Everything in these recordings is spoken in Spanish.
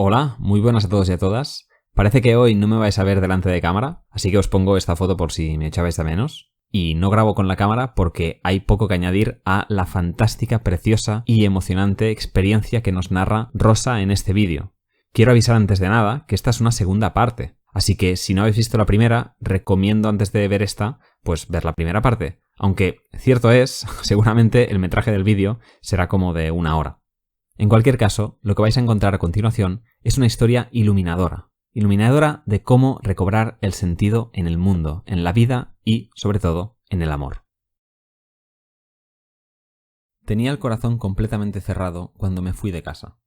Hola, muy buenas a todos y a todas. Parece que hoy no me vais a ver delante de cámara, así que os pongo esta foto por si me echabais de menos. Y no grabo con la cámara porque hay poco que añadir a la fantástica, preciosa y emocionante experiencia que nos narra Rosa en este vídeo. Quiero avisar antes de nada que esta es una segunda parte, así que si no habéis visto la primera, recomiendo antes de ver esta, pues ver la primera parte. Aunque, cierto es, seguramente el metraje del vídeo será como de 1 hora. En cualquier caso, lo que vais a encontrar a continuación es una historia iluminadora de cómo recobrar el sentido en el mundo, en la vida y, sobre todo, en el amor. Tenía el corazón completamente cerrado cuando me fui de casa.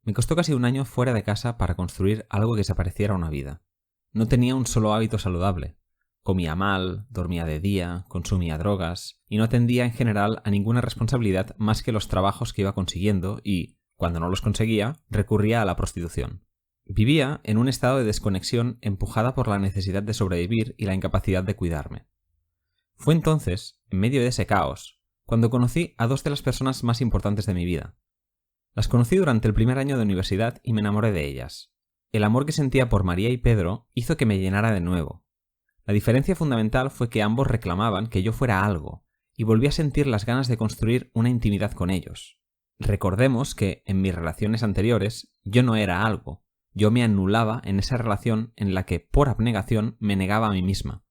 Me costó casi 1 año fuera de casa para construir algo que se pareciera a una vida. No tenía un solo hábito saludable. Comía mal, dormía de día, consumía drogas y no atendía en general a ninguna responsabilidad más que los trabajos que iba consiguiendo y, cuando no los conseguía, recurría a la prostitución. Vivía en un estado de desconexión empujada por la necesidad de sobrevivir y la incapacidad de cuidarme. Fue entonces, en medio de ese caos, cuando conocí a 2 de las personas más importantes de mi vida. Las conocí durante el primer año de universidad y me enamoré de ellas. El amor que sentía por María y Pedro hizo que me llenara de nuevo. La diferencia fundamental fue que ambos reclamaban que yo fuera algo, y volví a sentir las ganas de construir una intimidad con ellos. Recordemos que, en mis relaciones anteriores, yo no era algo. Yo me anulaba en esa relación en la que, por abnegación, me negaba a mí misma.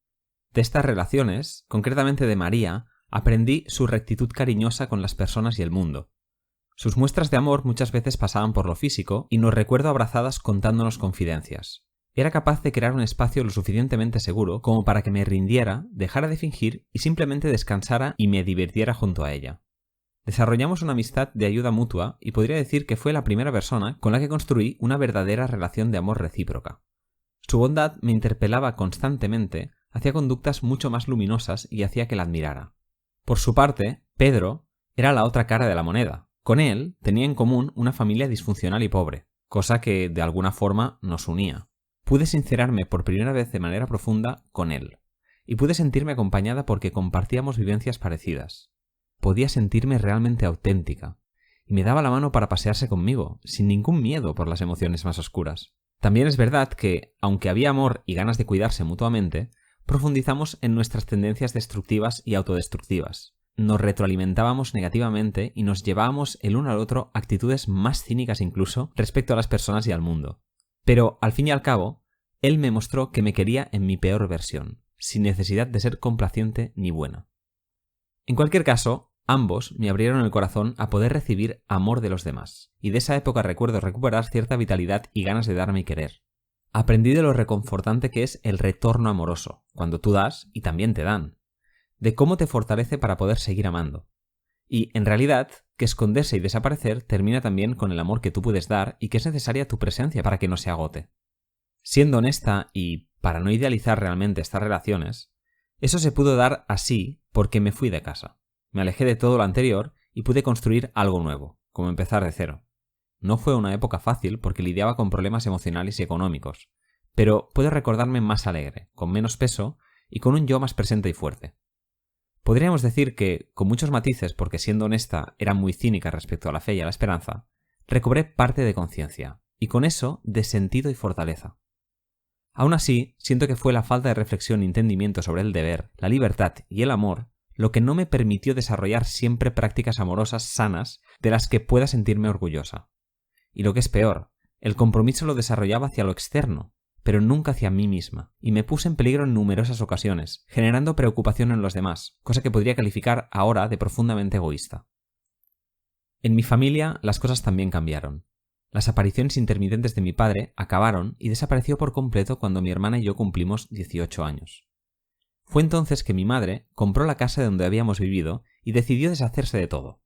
De estas relaciones, concretamente de María, aprendí su rectitud cariñosa con las personas y el mundo. Sus muestras de amor muchas veces pasaban por lo físico y nos recuerdo abrazadas contándonos confidencias. Era capaz de crear un espacio lo suficientemente seguro como para que me rindiera, dejara de fingir y simplemente descansara y me divirtiera junto a ella. Desarrollamos una amistad de ayuda mutua y podría decir que fue la primera persona con la que construí una verdadera relación de amor recíproca. Su bondad me interpelaba constantemente hacia conductas mucho más luminosas y hacía que la admirara. Por su parte, Pedro era la otra cara de la moneda. Con él tenía en común una familia disfuncional y pobre, cosa que de alguna forma nos unía. Pude sincerarme por primera vez de manera profunda con él, y pude sentirme acompañada porque compartíamos vivencias parecidas. Podía sentirme realmente auténtica, y me daba la mano para pasearse conmigo, sin ningún miedo por las emociones más oscuras. También es verdad que, aunque había amor y ganas de cuidarse mutuamente, profundizamos en nuestras tendencias destructivas y autodestructivas. Nos retroalimentábamos negativamente y nos llevábamos el uno al otro actitudes más cínicas incluso respecto a las personas y al mundo. Pero, al fin y al cabo, él me mostró que me quería en mi peor versión, sin necesidad de ser complaciente ni buena. En cualquier caso, ambos me abrieron el corazón a poder recibir amor de los demás, y de esa época recuerdo recuperar cierta vitalidad y ganas de darme y querer. Aprendí de lo reconfortante que es el retorno amoroso, cuando tú das y también te dan, de cómo te fortalece para poder seguir amando. Y, en realidad, que esconderse y desaparecer termina también con el amor que tú puedes dar y que es necesaria tu presencia para que no se agote. Siendo honesta y para no idealizar realmente estas relaciones, eso se pudo dar así porque me fui de casa. Me alejé de todo lo anterior y pude construir algo nuevo, como empezar de cero. No fue una época fácil porque lidiaba con problemas emocionales y económicos, pero puedo recordarme más alegre, con menos peso y con un yo más presente y fuerte. Podríamos decir que, con muchos matices porque siendo honesta era muy cínica respecto a la fe y a la esperanza, recobré parte de conciencia, y con eso de sentido y fortaleza. Aún así, siento que fue la falta de reflexión y entendimiento sobre el deber, la libertad y el amor lo que no me permitió desarrollar siempre prácticas amorosas sanas de las que pueda sentirme orgullosa. Y lo que es peor, el compromiso lo desarrollaba hacia lo externo, pero nunca hacia mí misma, y me puse en peligro en numerosas ocasiones, generando preocupación en los demás, cosa que podría calificar ahora de profundamente egoísta. En mi familia las cosas también cambiaron. Las apariciones intermitentes de mi padre acabaron y desapareció por completo cuando mi hermana y yo cumplimos 18 años. Fue entonces que mi madre compró la casa donde habíamos vivido y decidió deshacerse de todo.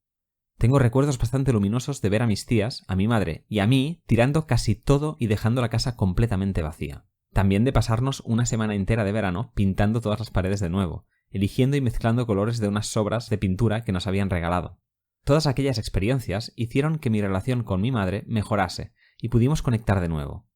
Tengo recuerdos bastante luminosos de ver a mis tías, a mi madre y a mí tirando casi todo y dejando la casa completamente vacía. También de pasarnos una semana entera de verano pintando todas las paredes de nuevo, eligiendo y mezclando colores de unas sobras de pintura que nos habían regalado. Todas aquellas experiencias hicieron que mi relación con mi madre mejorase y pudimos conectar de nuevo.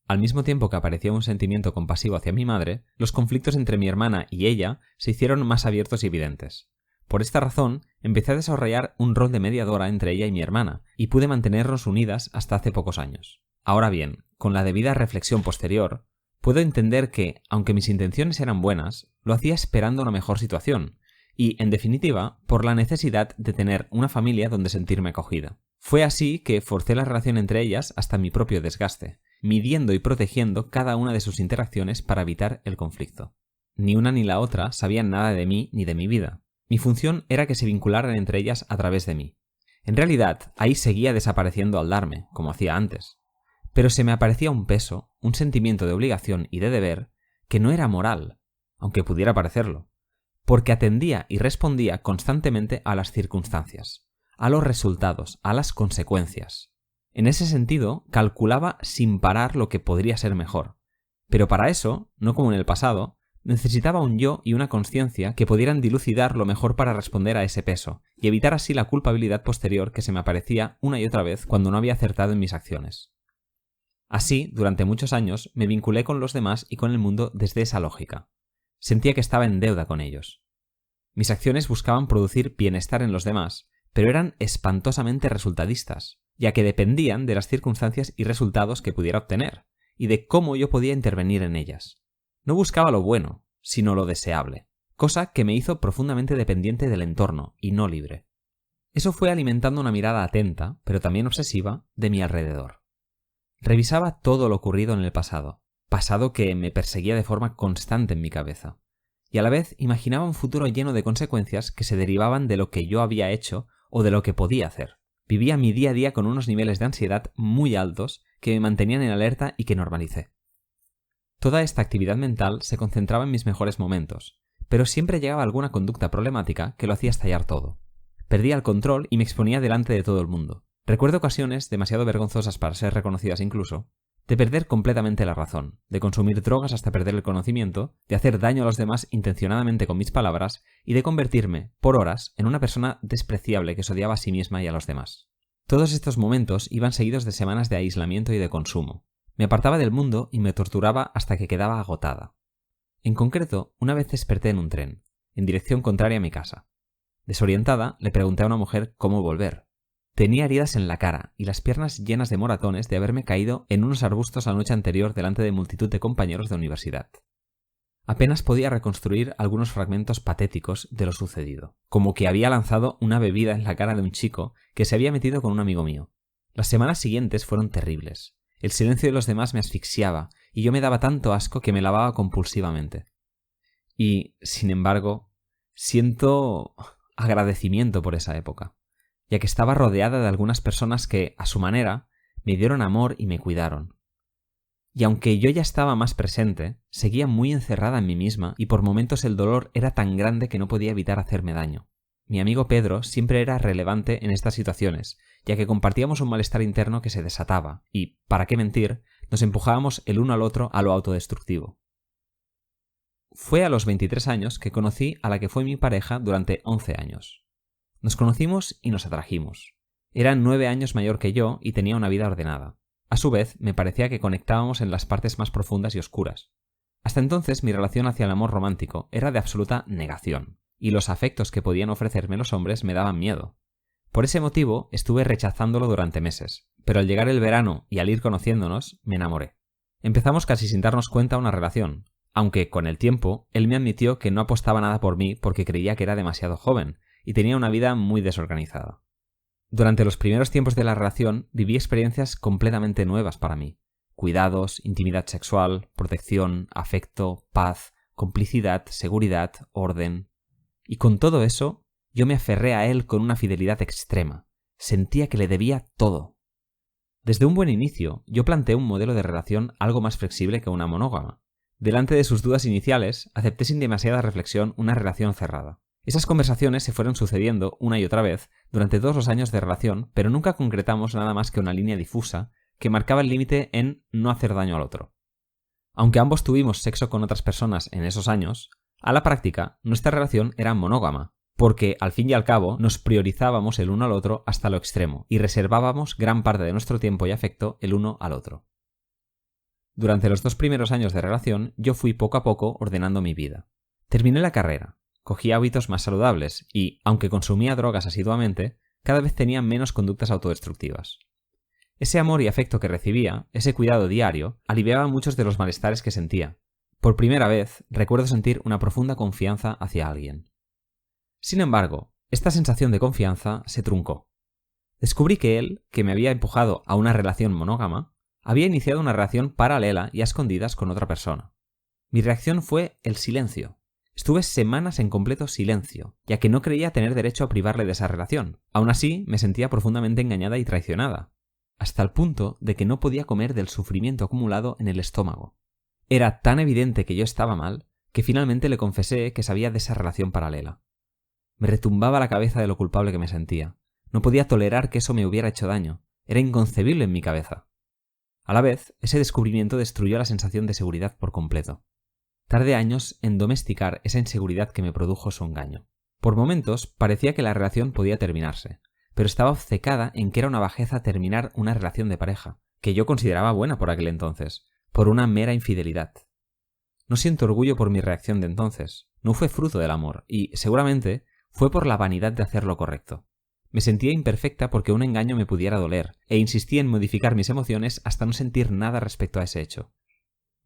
Al mismo tiempo que aparecía un sentimiento compasivo hacia mi madre, los conflictos entre mi hermana y ella se hicieron más abiertos y evidentes. Por esta razón, empecé a desarrollar un rol de mediadora entre ella y mi hermana, y pude mantenernos unidas hasta hace pocos años. Ahora bien, con la debida reflexión posterior, puedo entender que, aunque mis intenciones eran buenas, lo hacía esperando una mejor situación, y, en definitiva, por la necesidad de tener una familia donde sentirme acogida. Fue así que forcé la relación entre ellas hasta mi propio desgaste, midiendo y protegiendo cada una de sus interacciones para evitar el conflicto. Ni una ni la otra sabían nada de mí ni de mi vida. Mi función era que se vincularan entre ellas a través de mí. En realidad, ahí seguía desapareciendo al darme, como hacía antes. Pero se me aparecía un peso, un sentimiento de obligación y de deber, que no era moral, aunque pudiera parecerlo, porque atendía y respondía constantemente a las circunstancias, a los resultados, a las consecuencias. En ese sentido, calculaba sin parar lo que podría ser mejor. Pero para eso, no como en el pasado, necesitaba un yo y una conciencia que pudieran dilucidar lo mejor para responder a ese peso, y evitar así la culpabilidad posterior que se me aparecía una y otra vez cuando no había acertado en mis acciones. Así, durante muchos años, me vinculé con los demás y con el mundo desde esa lógica. Sentía que estaba en deuda con ellos. Mis acciones buscaban producir bienestar en los demás, pero eran espantosamente resultadistas, ya que dependían de las circunstancias y resultados que pudiera obtener, y de cómo yo podía intervenir en ellas. No buscaba lo bueno, sino lo deseable, cosa que me hizo profundamente dependiente del entorno y no libre. Eso fue alimentando una mirada atenta, pero también obsesiva, de mi alrededor. Revisaba todo lo ocurrido en el pasado que me perseguía de forma constante en mi cabeza, y a la vez imaginaba un futuro lleno de consecuencias que se derivaban de lo que yo había hecho o de lo que podía hacer. Vivía mi día a día con unos niveles de ansiedad muy altos que me mantenían en alerta y que normalicé. Toda esta actividad mental se concentraba en mis mejores momentos, pero siempre llegaba alguna conducta problemática que lo hacía estallar todo. Perdía el control y me exponía delante de todo el mundo. Recuerdo ocasiones, demasiado vergonzosas para ser reconocidas incluso, de perder completamente la razón, de consumir drogas hasta perder el conocimiento, de hacer daño a los demás intencionadamente con mis palabras y de convertirme, por horas, en una persona despreciable que se odiaba a sí misma y a los demás. Todos estos momentos iban seguidos de semanas de aislamiento y de consumo. Me apartaba del mundo y me torturaba hasta que quedaba agotada. En concreto, una vez desperté en un tren, en dirección contraria a mi casa. Desorientada, le pregunté a una mujer cómo volver. Tenía heridas en la cara y las piernas llenas de moratones de haberme caído en unos arbustos la noche anterior delante de multitud de compañeros de universidad. Apenas podía reconstruir algunos fragmentos patéticos de lo sucedido, como que había lanzado una bebida en la cara de un chico que se había metido con un amigo mío. Las semanas siguientes fueron terribles. El silencio de los demás me asfixiaba y yo me daba tanto asco que me lavaba compulsivamente. Y, sin embargo, siento agradecimiento por esa época, ya que estaba rodeada de algunas personas que, a su manera, me dieron amor y me cuidaron. Y aunque yo ya estaba más presente, seguía muy encerrada en mí misma y por momentos el dolor era tan grande que no podía evitar hacerme daño. Mi amigo Pedro siempre era relevante en estas situaciones, ya que compartíamos un malestar interno que se desataba y, para qué mentir, nos empujábamos el uno al otro a lo autodestructivo. Fue a los 23 años que conocí a la que fue mi pareja durante 11 años. Nos conocimos y nos atrajimos. Era 9 años mayor que yo y tenía una vida ordenada. A su vez, me parecía que conectábamos en las partes más profundas y oscuras. Hasta entonces, mi relación hacia el amor romántico era de absoluta negación, y los afectos que podían ofrecerme los hombres me daban miedo. Por ese motivo, estuve rechazándolo durante meses, pero al llegar el verano y al ir conociéndonos, me enamoré. Empezamos casi sin darnos cuenta una relación, aunque, con el tiempo, él me admitió que no apostaba nada por mí porque creía que era demasiado joven, y tenía una vida muy desorganizada. Durante los primeros tiempos de la relación viví experiencias completamente nuevas para mí. Cuidados, intimidad sexual, protección, afecto, paz, complicidad, seguridad, orden. Y con todo eso, yo me aferré a él con una fidelidad extrema. Sentía que le debía todo. Desde un buen inicio, yo planteé un modelo de relación algo más flexible que una monógama. Delante de sus dudas iniciales, acepté sin demasiada reflexión una relación cerrada. Esas conversaciones se fueron sucediendo una y otra vez durante todos los años de relación, pero nunca concretamos nada más que una línea difusa que marcaba el límite en no hacer daño al otro. Aunque ambos tuvimos sexo con otras personas en esos años, a la práctica nuestra relación era monógama, porque al fin y al cabo nos priorizábamos el uno al otro hasta lo extremo y reservábamos gran parte de nuestro tiempo y afecto el uno al otro. Durante los 2 primeros años de relación yo fui poco a poco ordenando mi vida. Terminé la carrera. Cogí hábitos más saludables y, aunque consumía drogas asiduamente, cada vez tenía menos conductas autodestructivas. Ese amor y afecto que recibía, ese cuidado diario, aliviaba muchos de los malestares que sentía. Por primera vez, recuerdo sentir una profunda confianza hacia alguien. Sin embargo, esta sensación de confianza se truncó. Descubrí que él, que me había empujado a una relación monógama, había iniciado una relación paralela y a escondidas con otra persona. Mi reacción fue el silencio. Estuve semanas en completo silencio, ya que no creía tener derecho a privarle de esa relación. Aún así, me sentía profundamente engañada y traicionada, hasta el punto de que no podía comer del sufrimiento acumulado en el estómago. Era tan evidente que yo estaba mal, que finalmente le confesé que sabía de esa relación paralela. Me retumbaba la cabeza de lo culpable que me sentía. No podía tolerar que eso me hubiera hecho daño. Era inconcebible en mi cabeza. A la vez, ese descubrimiento destruyó la sensación de seguridad por completo. Tardé años en domesticar esa inseguridad que me produjo su engaño. Por momentos parecía que la relación podía terminarse, pero estaba obcecada en que era una bajeza terminar una relación de pareja, que yo consideraba buena por aquel entonces, por una mera infidelidad. No siento orgullo por mi reacción de entonces, no fue fruto del amor, y, seguramente, fue por la vanidad de hacer lo correcto. Me sentía imperfecta porque un engaño me pudiera doler, e insistí en modificar mis emociones hasta no sentir nada respecto a ese hecho.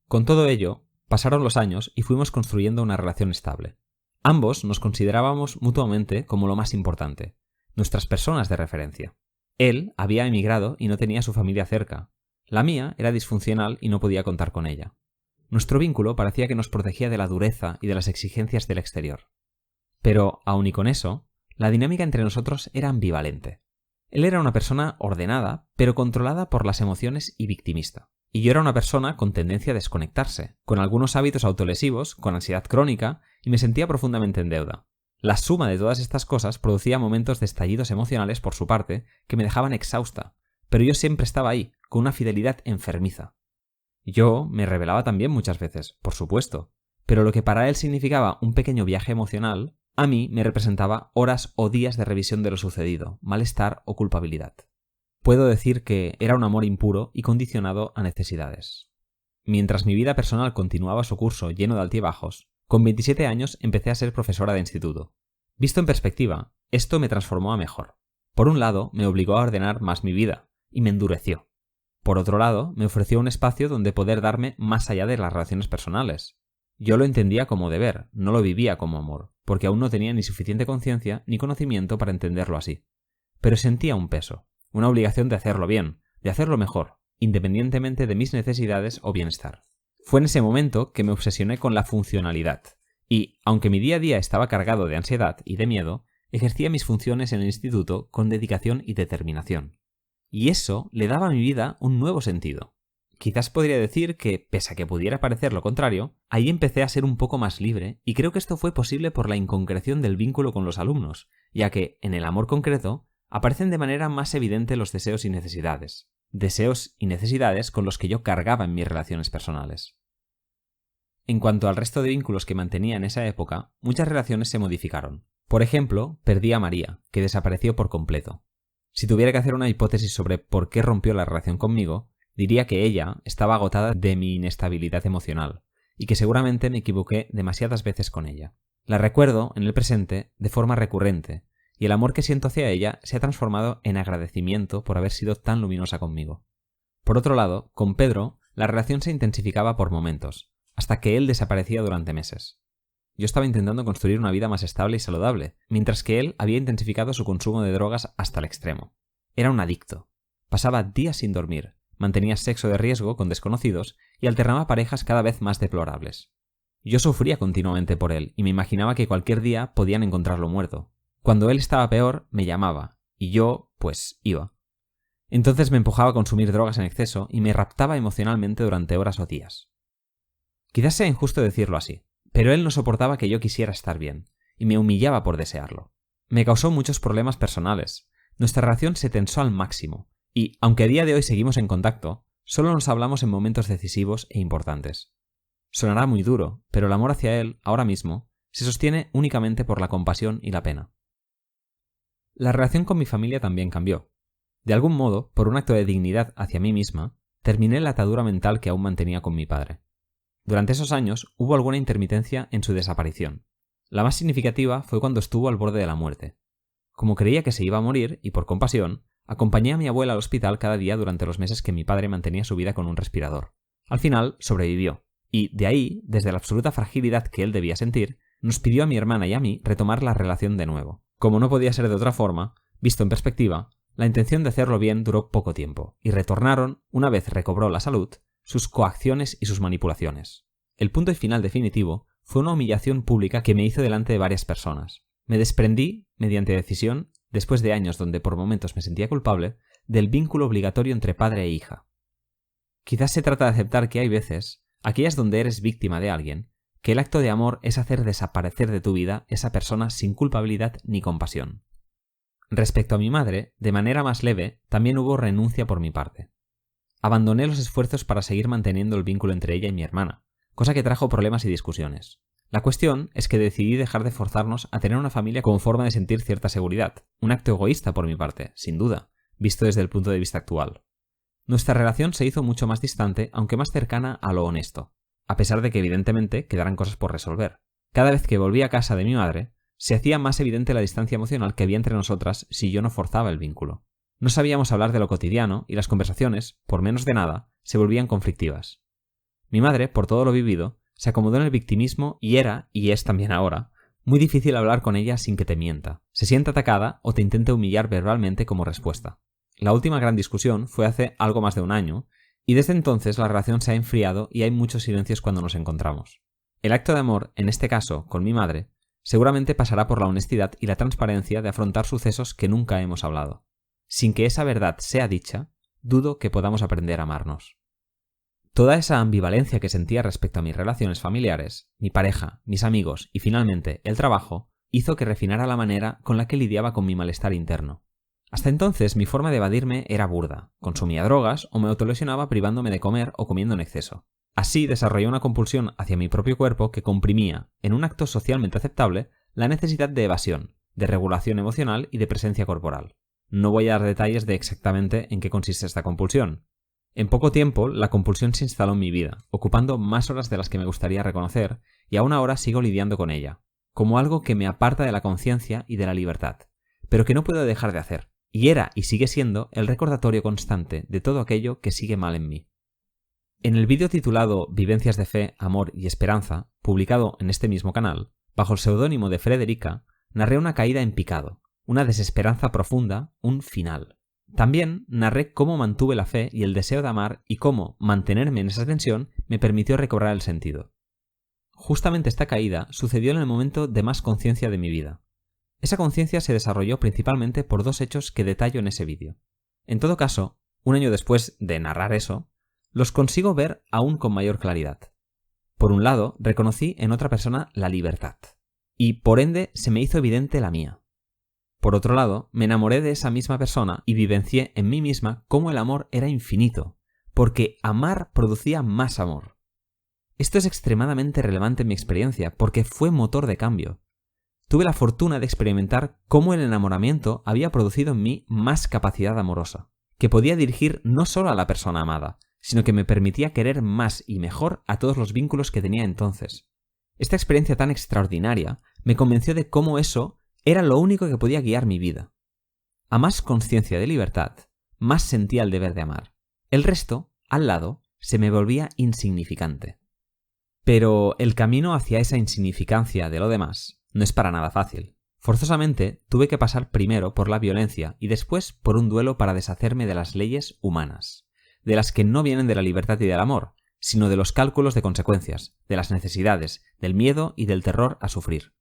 Con todo ello, pasaron los años y fuimos construyendo una relación estable. Ambos nos considerábamos mutuamente como lo más importante, nuestras personas de referencia. Él había emigrado y no tenía a su familia cerca. La mía era disfuncional y no podía contar con ella. Nuestro vínculo parecía que nos protegía de la dureza y de las exigencias del exterior. Pero, aun y con eso, la dinámica entre nosotros era ambivalente. Él era una persona ordenada, pero controlada por las emociones y victimista. Y yo era una persona con tendencia a desconectarse, con algunos hábitos autolesivos, con ansiedad crónica, y me sentía profundamente en deuda. La suma de todas estas cosas producía momentos de estallidos emocionales por su parte que me dejaban exhausta, pero yo siempre estaba ahí, con una fidelidad enfermiza. Yo me rebelaba también muchas veces, por supuesto, pero lo que para él significaba un pequeño viaje emocional, a mí me representaba horas o días de revisión de lo sucedido, malestar o culpabilidad. Puedo decir que era un amor impuro y condicionado a necesidades. Mientras mi vida personal continuaba su curso lleno de altibajos, con 27 años empecé a ser profesora de instituto. Visto en perspectiva, esto me transformó a mejor. Por un lado, me obligó a ordenar más mi vida, y me endureció. Por otro lado, me ofreció un espacio donde poder darme más allá de las relaciones personales. Yo lo entendía como deber, no lo vivía como amor, porque aún no tenía ni suficiente conciencia ni conocimiento para entenderlo así. Pero sentía un peso, una obligación de hacerlo bien, de hacerlo mejor, independientemente de mis necesidades o bienestar. Fue en ese momento que me obsesioné con la funcionalidad, y, aunque mi día a día estaba cargado de ansiedad y de miedo, ejercía mis funciones en el instituto con dedicación y determinación. Y eso le daba a mi vida un nuevo sentido. Quizás podría decir que, pese a que pudiera parecer lo contrario, ahí empecé a ser un poco más libre, y creo que esto fue posible por la inconcreción del vínculo con los alumnos, ya que, en el amor concreto, aparecen de manera más evidente los deseos y necesidades. Deseos y necesidades con los que yo cargaba en mis relaciones personales. En cuanto al resto de vínculos que mantenía en esa época, muchas relaciones se modificaron. Por ejemplo, perdí a María, que desapareció por completo. Si tuviera que hacer una hipótesis sobre por qué rompió la relación conmigo, diría que ella estaba agotada de mi inestabilidad emocional, y que seguramente me equivoqué demasiadas veces con ella. La recuerdo, en el presente, de forma recurrente, y el amor que siento hacia ella se ha transformado en agradecimiento por haber sido tan luminosa conmigo. Por otro lado, con Pedro, la relación se intensificaba por momentos, hasta que él desaparecía durante meses. Yo estaba intentando construir una vida más estable y saludable, mientras que él había intensificado su consumo de drogas hasta el extremo. Era un adicto. Pasaba días sin dormir, mantenía sexo de riesgo con desconocidos y alternaba parejas cada vez más deplorables. Yo sufría continuamente por él y me imaginaba que cualquier día podían encontrarlo muerto. Cuando él estaba peor, me llamaba, y yo, pues, iba. Entonces me empujaba a consumir drogas en exceso y me raptaba emocionalmente durante horas o días. Quizás sea injusto decirlo así, pero él no soportaba que yo quisiera estar bien, y me humillaba por desearlo. Me causó muchos problemas personales. Nuestra relación se tensó al máximo, y, aunque a día de hoy seguimos en contacto, solo nos hablamos en momentos decisivos e importantes. Sonará muy duro, pero el amor hacia él, ahora mismo, se sostiene únicamente por la compasión y la pena. La relación con mi familia también cambió. De algún modo, por un acto de dignidad hacia mí misma, terminé la atadura mental que aún mantenía con mi padre. Durante esos años hubo alguna intermitencia en su desaparición. La más significativa fue cuando estuvo al borde de la muerte. Como creía que se iba a morir, y por compasión, Acompañé a mi abuela al hospital cada día durante los meses que mi padre mantenía su vida con un respirador. Al final sobrevivió, y de ahí, desde la absoluta fragilidad que él debía sentir, nos pidió a mi hermana y a mí retomar la relación de nuevo. Como no podía ser de otra forma, visto en perspectiva, la intención de hacerlo bien duró poco tiempo, y retornaron, una vez recobró la salud, sus coacciones y sus manipulaciones. El punto y final definitivo fue una humillación pública que me hizo delante de varias personas. Me desprendí, mediante decisión, después de años donde por momentos me sentía culpable, del vínculo obligatorio entre padre e hija. Quizás se trata de aceptar que hay veces, aquellas donde eres víctima de alguien, que el acto de amor es hacer desaparecer de tu vida esa persona sin culpabilidad ni compasión. Respecto a mi madre, de manera más leve, también hubo renuncia por mi parte. Abandoné los esfuerzos para seguir manteniendo el vínculo entre ella y mi hermana, cosa que trajo problemas y discusiones. La cuestión es que decidí dejar de forzarnos a tener una familia como forma de sentir cierta seguridad, un acto egoísta por mi parte, sin duda, visto desde el punto de vista actual. Nuestra relación se hizo mucho más distante, aunque más cercana a lo honesto, a pesar de que evidentemente quedaran cosas por resolver. Cada vez que volvía a casa de mi madre, se hacía más evidente la distancia emocional que había entre nosotras si yo no forzaba el vínculo. No sabíamos hablar de lo cotidiano y las conversaciones, por menos de nada, se volvían conflictivas. Mi madre, por todo lo vivido, se acomodó en el victimismo y era, y es también ahora, muy difícil hablar con ella sin que te mienta. Se siente atacada o te intenta humillar verbalmente como respuesta. La última gran discusión fue hace algo más de un año, y desde entonces la relación se ha enfriado y hay muchos silencios cuando nos encontramos. El acto de amor, en este caso, con mi madre, seguramente pasará por la honestidad y la transparencia de afrontar sucesos que nunca hemos hablado. Sin que esa verdad sea dicha, dudo que podamos aprender a amarnos. Toda esa ambivalencia que sentía respecto a mis relaciones familiares, mi pareja, mis amigos y finalmente el trabajo, hizo que refinara la manera con la que lidiaba con mi malestar interno. Hasta entonces mi forma de evadirme era burda, consumía drogas o me autolesionaba privándome de comer o comiendo en exceso. Así desarrollé una compulsión hacia mi propio cuerpo que comprimía, en un acto socialmente aceptable, la necesidad de evasión, de regulación emocional y de presencia corporal. No voy a dar detalles de exactamente en qué consiste esta compulsión. En poco tiempo, la compulsión se instaló en mi vida, ocupando más horas de las que me gustaría reconocer, y aún ahora sigo lidiando con ella, como algo que me aparta de la conciencia y de la libertad, pero que no puedo dejar de hacer, y era y sigue siendo el recordatorio constante de todo aquello que sigue mal en mí. En el vídeo titulado Vivencias de fe, amor y esperanza, publicado en este mismo canal, bajo el seudónimo de Frederica, narré una caída en picado, una desesperanza profunda, un final. También narré cómo mantuve la fe y el deseo de amar y cómo mantenerme en esa tensión me permitió recobrar el sentido. Justamente esta caída sucedió en el momento de más conciencia de mi vida. Esa conciencia se desarrolló principalmente por dos hechos que detallo en ese vídeo. En todo caso, un año después de narrar eso, los consigo ver aún con mayor claridad. Por un lado, reconocí en otra persona la libertad, y por ende se me hizo evidente la mía. Por otro lado, me enamoré de esa misma persona y vivencié en mí misma cómo el amor era infinito, porque amar producía más amor. Esto es extremadamente relevante en mi experiencia, porque fue motor de cambio. Tuve la fortuna de experimentar cómo el enamoramiento había producido en mí más capacidad amorosa, que podía dirigir no solo a la persona amada, sino que me permitía querer más y mejor a todos los vínculos que tenía entonces. Esta experiencia tan extraordinaria me convenció de cómo eso era lo único que podía guiar mi vida. A más conciencia de libertad, más sentía el deber de amar. El resto, al lado, se me volvía insignificante. Pero el camino hacia esa insignificancia de lo demás no es para nada fácil. Forzosamente tuve que pasar primero por la violencia y después por un duelo para deshacerme de las leyes humanas, de las que no vienen de la libertad y del amor, sino de los cálculos de consecuencias, de las necesidades, del miedo y del terror a sufrir.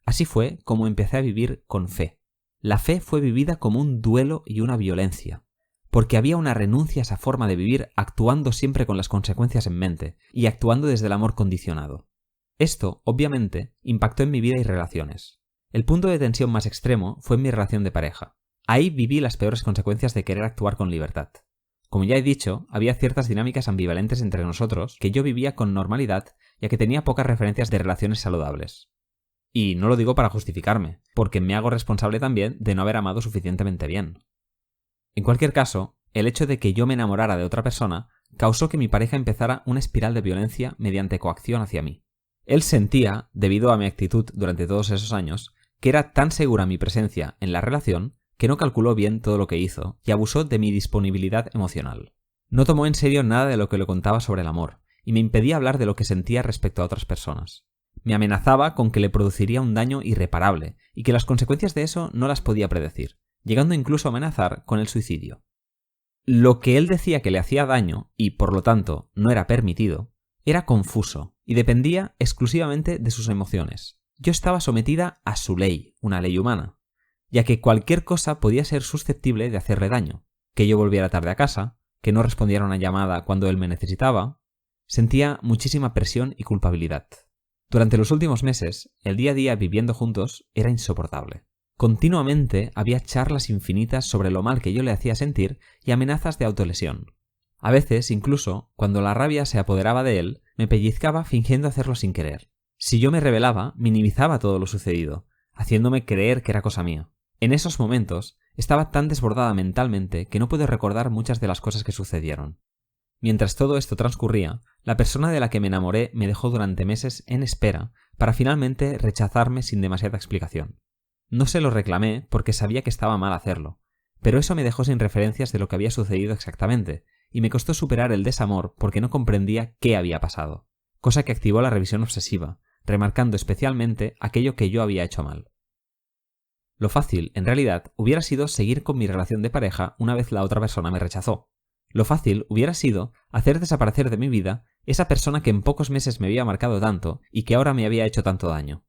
Así fue como empecé a vivir con fe. La fe fue vivida como un duelo y una violencia, porque había una renuncia a esa forma de vivir actuando siempre con las consecuencias en mente y actuando desde el amor condicionado. Esto, obviamente, impactó en mi vida y relaciones. El punto de tensión más extremo fue en mi relación de pareja. Ahí viví las peores consecuencias de querer actuar con libertad. Como ya he dicho, había ciertas dinámicas ambivalentes entre nosotros que yo vivía con normalidad, ya que tenía pocas referencias de relaciones saludables. Y no lo digo para justificarme, porque me hago responsable también de no haber amado suficientemente bien. En cualquier caso, el hecho de que yo me enamorara de otra persona causó que mi pareja empezara una espiral de violencia mediante coacción hacia mí. Él sentía, debido a mi actitud durante todos esos años, que era tan segura mi presencia en la relación que no calculó bien todo lo que hizo y abusó de mi disponibilidad emocional. No tomó en serio nada de lo que le contaba sobre el amor y me impedía hablar de lo que sentía respecto a otras personas. Me amenazaba con que le produciría un daño irreparable y que las consecuencias de eso no las podía predecir, llegando incluso a amenazar con el suicidio. Lo que él decía que le hacía daño y, por lo tanto, no era permitido, era confuso y dependía exclusivamente de sus emociones. Yo estaba sometida a su ley, una ley humana, ya que cualquier cosa podía ser susceptible de hacerle daño. Que yo volviera tarde a casa, que no respondiera a una llamada cuando él me necesitaba. Sentía muchísima presión y culpabilidad. Durante los últimos meses, el día a día viviendo juntos era insoportable. Continuamente había charlas infinitas sobre lo mal que yo le hacía sentir y amenazas de autolesión. A veces, incluso, cuando la rabia se apoderaba de él, me pellizcaba fingiendo hacerlo sin querer. Si yo me rebelaba, minimizaba todo lo sucedido, haciéndome creer que era cosa mía. En esos momentos, estaba tan desbordada mentalmente que no puedo recordar muchas de las cosas que sucedieron. Mientras todo esto transcurría, la persona de la que me enamoré me dejó durante meses en espera para finalmente rechazarme sin demasiada explicación. No se lo reclamé porque sabía que estaba mal hacerlo, pero eso me dejó sin referencias de lo que había sucedido exactamente, y me costó superar el desamor porque no comprendía qué había pasado, cosa que activó la revisión obsesiva, remarcando especialmente aquello que yo había hecho mal. Lo fácil, en realidad, hubiera sido seguir con mi relación de pareja una vez la otra persona me rechazó. Lo fácil hubiera sido hacer desaparecer de mi vida esa persona que en pocos meses me había marcado tanto y que ahora me había hecho tanto daño.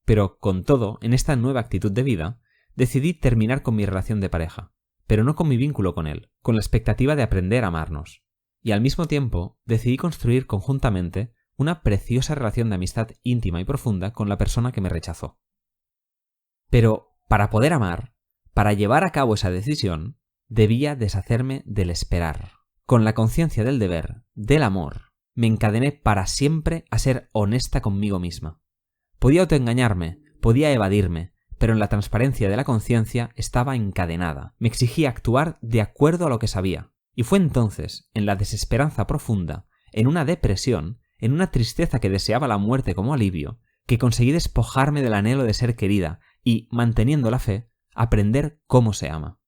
Pero, con todo, en esta nueva actitud de vida, decidí terminar con mi relación de pareja, pero no con mi vínculo con él, con la expectativa de aprender a amarnos. Y al mismo tiempo, decidí construir conjuntamente una preciosa relación de amistad íntima y profunda con la persona que me rechazó. Pero, para poder amar, para llevar a cabo esa decisión, debía deshacerme del esperar. Con la conciencia del deber, del amor, me encadené para siempre a ser honesta conmigo misma. Podía autoengañarme, podía evadirme, pero en la transparencia de la conciencia estaba encadenada. Me exigía actuar de acuerdo a lo que sabía. Y fue entonces, en la desesperanza profunda, en una depresión, en una tristeza que deseaba la muerte como alivio, que conseguí despojarme del anhelo de ser querida y, manteniendo la fe, aprender cómo se ama.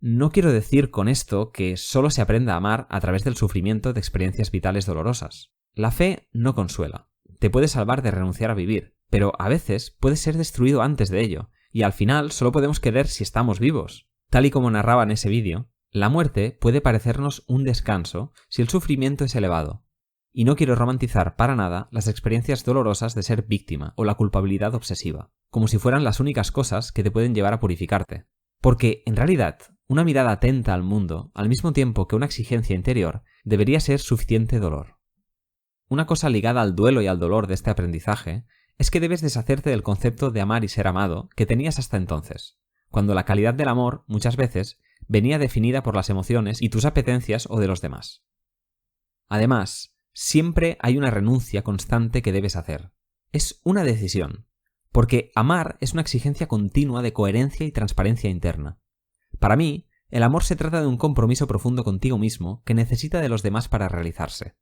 No quiero decir con esto que solo se aprenda a amar a través del sufrimiento de experiencias vitales dolorosas. La fe no consuela. Te puede salvar de renunciar a vivir, pero a veces puede ser destruido antes de ello, y al final solo podemos querer si estamos vivos. Tal y como narraba en ese vídeo, la muerte puede parecernos un descanso si el sufrimiento es elevado. Y no quiero romantizar para nada las experiencias dolorosas de ser víctima o la culpabilidad obsesiva, como si fueran las únicas cosas que te pueden llevar a purificarte. Porque, en realidad, una mirada atenta al mundo, al mismo tiempo que una exigencia interior, debería ser suficiente dolor. Una cosa ligada al duelo y al dolor de este aprendizaje es que debes deshacerte del concepto de amar y ser amado que tenías hasta entonces, cuando la calidad del amor, muchas veces, venía definida por las emociones y tus apetencias o de los demás. Además, siempre hay una renuncia constante que debes hacer. Es una decisión, porque amar es una exigencia continua de coherencia y transparencia interna. Para mí, el amor se trata de un compromiso profundo contigo mismo que necesita de los demás para realizarse.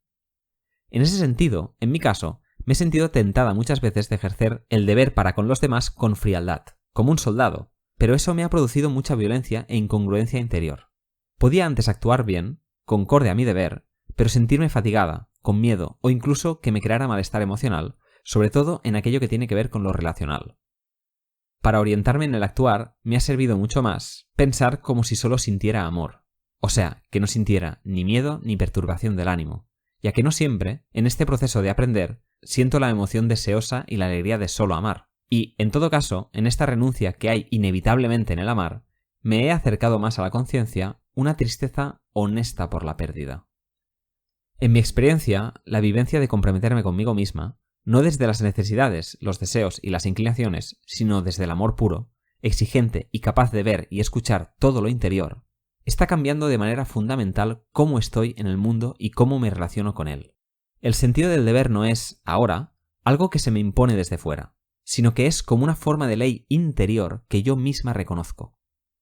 En ese sentido, en mi caso, me he sentido tentada muchas veces de ejercer el deber para con los demás con frialdad, como un soldado, pero eso me ha producido mucha violencia e incongruencia interior. Podía antes actuar bien, concorde a mi deber, pero sentirme fatigada, con miedo o incluso que me creara malestar emocional, sobre todo en aquello que tiene que ver con lo relacional. Para orientarme en el actuar, me ha servido mucho más pensar como si solo sintiera amor, o sea, que no sintiera ni miedo ni perturbación del ánimo, ya que no siempre, en este proceso de aprender, siento la emoción deseosa y la alegría de solo amar. Y, en todo caso, en esta renuncia que hay inevitablemente en el amar, me he acercado más a la conciencia una tristeza honesta por la pérdida. En mi experiencia, la vivencia de comprometerme conmigo misma, no desde las necesidades, los deseos y las inclinaciones, sino desde el amor puro, exigente y capaz de ver y escuchar todo lo interior, está cambiando de manera fundamental cómo estoy en el mundo y cómo me relaciono con él. El sentido del deber no es, ahora, algo que se me impone desde fuera, sino que es como una forma de ley interior que yo misma reconozco.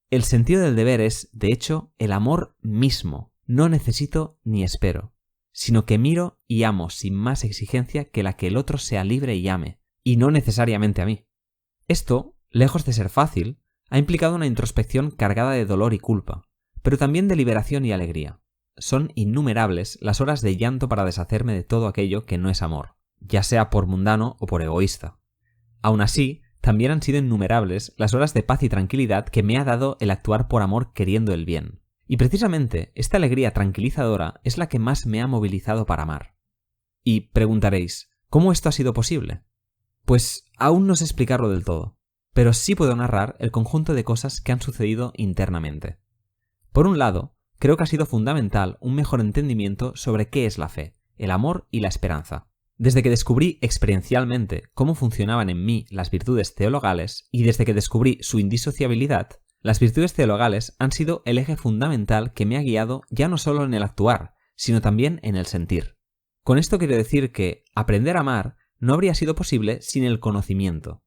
El sentido del deber es, de hecho, el amor mismo. No necesito ni espero, sino que miro y amo sin más exigencia que la que el otro sea libre y ame, y no necesariamente a mí. Esto, lejos de ser fácil, ha implicado una introspección cargada de dolor y culpa, pero también de liberación y alegría. Son innumerables las horas de llanto para deshacerme de todo aquello que no es amor, ya sea por mundano o por egoísta. Aún así, también han sido innumerables las horas de paz y tranquilidad que me ha dado el actuar por amor queriendo el bien. Y precisamente esta alegría tranquilizadora es la que más me ha movilizado para amar. Y preguntaréis, ¿cómo esto ha sido posible? Pues aún no sé explicarlo del todo, pero sí puedo narrar el conjunto de cosas que han sucedido internamente. Por un lado, creo que ha sido fundamental un mejor entendimiento sobre qué es la fe, el amor y la esperanza. Desde que descubrí experiencialmente cómo funcionaban en mí las virtudes teologales y desde que descubrí su indisociabilidad, las virtudes teologales han sido el eje fundamental que me ha guiado ya no solo en el actuar, sino también en el sentir. Con esto quiero decir que aprender a amar no habría sido posible sin el conocimiento.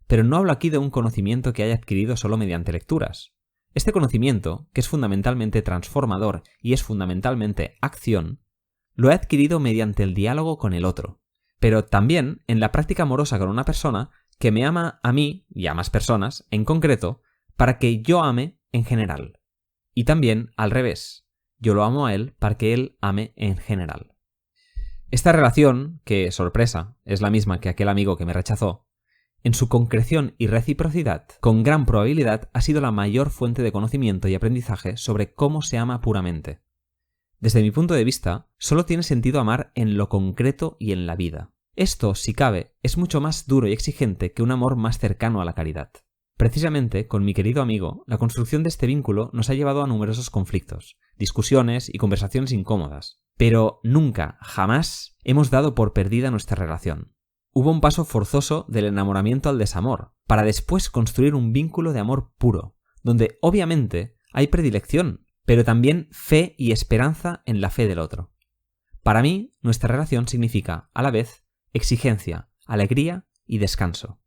Pero no hablo aquí de un conocimiento que haya adquirido solo mediante lecturas. Este conocimiento, que es fundamentalmente transformador y es fundamentalmente acción, lo he adquirido mediante el diálogo con el otro, pero también en la práctica amorosa con una persona que me ama a mí y a más personas, en concreto, para que yo ame en general. Y también al revés, yo lo amo a él para que él ame en general. Esta relación, que, sorpresa, es la misma que aquel amigo que me rechazó, en su concreción y reciprocidad, con gran probabilidad ha sido la mayor fuente de conocimiento y aprendizaje sobre cómo se ama puramente. Desde mi punto de vista, solo tiene sentido amar en lo concreto y en la vida. Esto, si cabe, es mucho más duro y exigente que un amor más cercano a la caridad. Precisamente, con mi querido amigo, la construcción de este vínculo nos ha llevado a numerosos conflictos, discusiones y conversaciones incómodas. Pero nunca, jamás, hemos dado por perdida nuestra relación. Hubo un paso forzoso del enamoramiento al desamor, para después construir un vínculo de amor puro, donde obviamente hay predilección, pero también fe y esperanza en la fe del otro. Para mí, nuestra relación significa, a la vez, exigencia, alegría y descanso.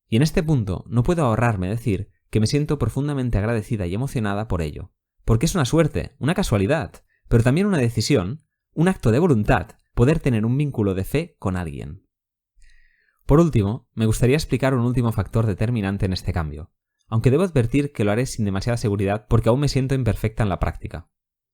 Y en este punto no puedo ahorrarme decir que me siento profundamente agradecida y emocionada por ello, porque es una suerte, una casualidad, pero también una decisión, un acto de voluntad, poder tener un vínculo de fe con alguien. Por último, me gustaría explicar un último factor determinante en este cambio, aunque debo advertir que lo haré sin demasiada seguridad porque aún me siento imperfecta en la práctica.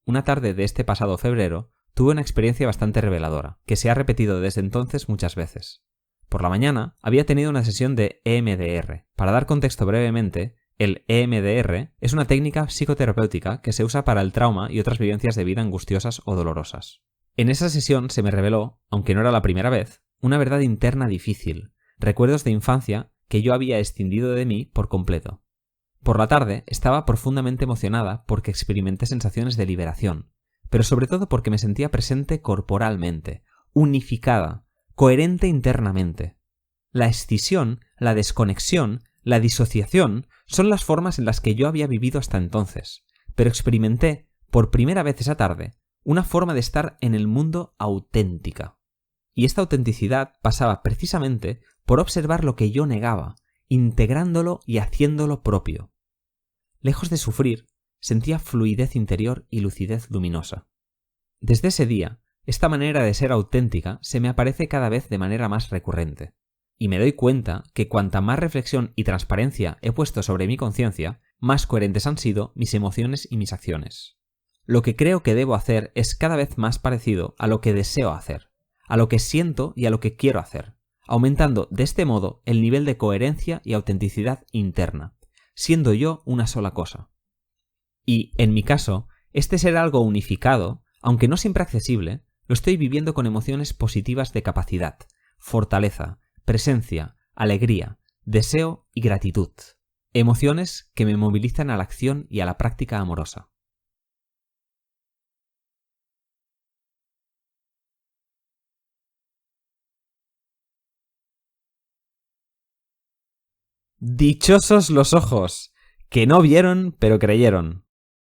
Una tarde de este pasado febrero tuve una experiencia bastante reveladora, que se ha repetido desde entonces muchas veces. Por la mañana había tenido una sesión de EMDR. Para dar contexto brevemente, el EMDR es una técnica psicoterapéutica que se usa para el trauma y otras vivencias de vida angustiosas o dolorosas. En esa sesión se me reveló, aunque no era la primera vez, una verdad interna difícil, recuerdos de infancia que yo había escindido de mí por completo. Por la tarde estaba profundamente emocionada porque experimenté sensaciones de liberación, pero sobre todo porque me sentía presente corporalmente, unificada, coherente internamente. La escisión, la desconexión, la disociación son las formas en las que yo había vivido hasta entonces, pero experimenté, por primera vez esa tarde, una forma de estar en el mundo auténtica. Y esta autenticidad pasaba precisamente por observar lo que yo negaba, integrándolo y haciéndolo propio. Lejos de sufrir, sentía fluidez interior y lucidez luminosa. Desde ese día, esta manera de ser auténtica se me aparece cada vez de manera más recurrente. Y me doy cuenta que cuanta más reflexión y transparencia he puesto sobre mi conciencia, más coherentes han sido mis emociones y mis acciones. Lo que creo que debo hacer es cada vez más parecido a lo que deseo hacer, a lo que siento y a lo que quiero hacer, aumentando de este modo el nivel de coherencia y autenticidad interna, siendo yo una sola cosa. Y, en mi caso, este ser algo unificado, aunque no siempre accesible, lo estoy viviendo con emociones positivas de capacidad, fortaleza, presencia, alegría, deseo y gratitud. Emociones que me movilizan a la acción y a la práctica amorosa. Dichosos los ojos, que no vieron pero creyeron.